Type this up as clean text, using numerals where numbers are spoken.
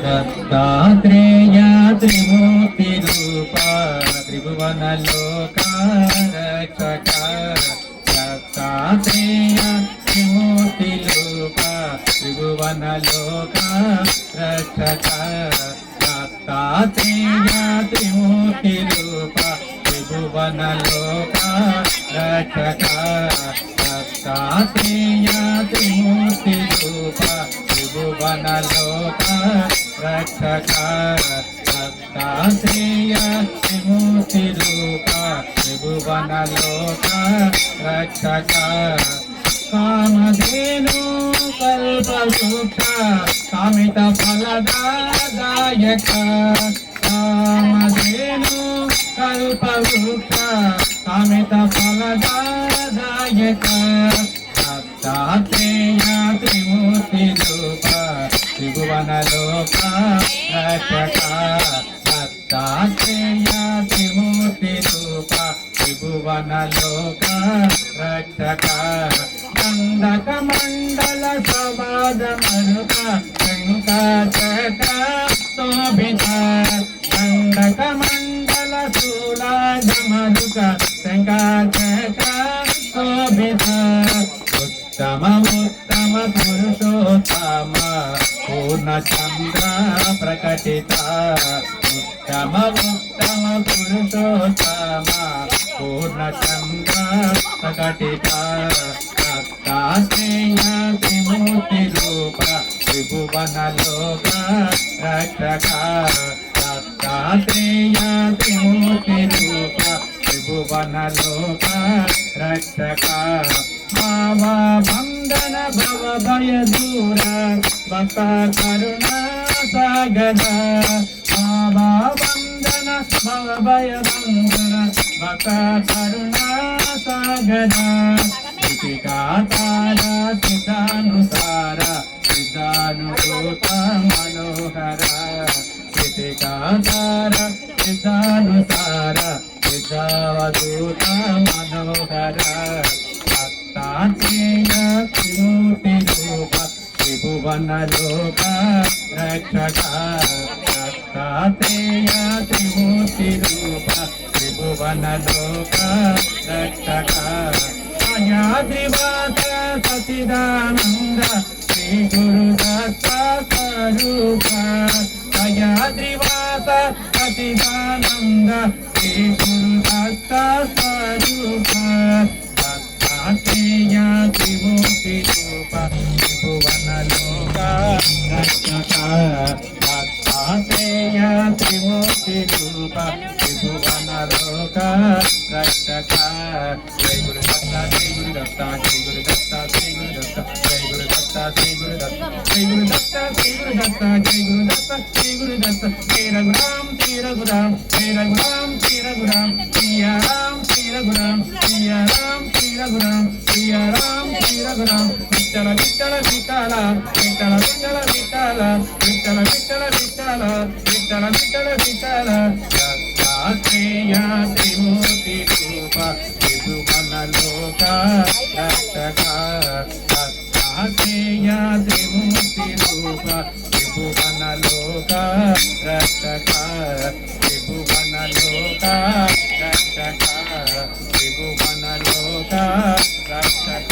दत्तात्रेय त्रिमूर्तिरूपा त्रिभुवनलोकारक्षक दत्तात्रेय त्रिमूर्तिरूपा त्रिभुवनलोकारक्षक दत्तात्रेय त्रिमूर्तिरूपा त्रिभुवनलोकारक्षक दत्तात्रेय त्रिमूर्तिरूपा त्रिभुवनलोकारक्षक दत्तात्रेय त्रिमूर्तिरूपा त्रिभुवनलोकारक्षक कामधेनु कल्पवृक्ष कामितफलदायक कामधेनु कल्पवृक्ष कामितफलदायक दत्तात्रेय त्रिमूर्तिरूपा त्रिभुवनलोकारक्षक दत्तात्रेय त्रिमूर्तिरूपा त्रिभुवनलोकारक्षक दण्डकमण्डल सवादमरुक शङ्काचक शोभित दण्डकमण्डल शूलादमरुक शङ्काचक शोभित उत्तम उत्तम पुरुषोत्तम पूर्णचन्द्र प्रकटित उत्तम उत्तम पुरुषोत्तम पूर्णचन्द्र प्रकटित दत्तात्रेय त्रिमूर्तिरूप त्रिभुवनलोकारक्षक दत्तात्रेय त्रिमूर्तिरूप त्रिभुवनलोकारक्षक भावबन्धन भवभयदूर भक्त करुणा सागर भावबन्धन भवभयबन्धन भक्त करुणा सागर दीपिकातार सिद्धानुसार सिद्धानुभूत मनोहर दीपिकातार सिद्धानुसार सिद्धावधूत मनोहर दत्तात्रेय त्रिमूर्तिरूप त्रिभुवनलोकारक्षक दत्तात्रेय त्रिमूर्तिरूप त्रिभुवनलोकारक्षक अयाद्रिवास सच्चिदानन्द श्री गुरुदत्त स्वरूप अयाद्रिवास सच्चिदानन्द श्री गुरुदत्त स्वरूप दत्तात्रेय त्रिमूर्तिरूप त्रिभुवनलोकारक्षक दत्तात्रेय त्रिमूर्तिरूप त्रिभुवनलोकारक्षक जय गुरुदत्ता जय गुरुदत्ता जय गुरुदत्ता जय गुरुदत्ता जय गुरुदत्ता जय गुरुदत्ता जय गुरुदत्ता जय गुरुदत्ता जय गुरुदत्ता जय गुरुदत्ता जय रघुराम जय रघुराम जय रघुराम जय रघुराम सिया राम जय रघुराम सिया राम जय रघुराम सिया राम जय रघुराम विठ्ठल विठ्ठल विठ्ठल विठ्ठल विठ्ठल विठ्ठल विठ्ठल विठ्ठल विठ्ठल विठ्ठल विठ्ठल विठ्ठल दत्तात्रेय त्रिमूर्तिरूप त्रिभुवनलोकारक्षक दत्तात्रेय त्रिमूर्तिरूप त्रिभुवनलोकारक्षक त्रिभुवनलोकारक्षक त्रिभुवनलोकारक्षक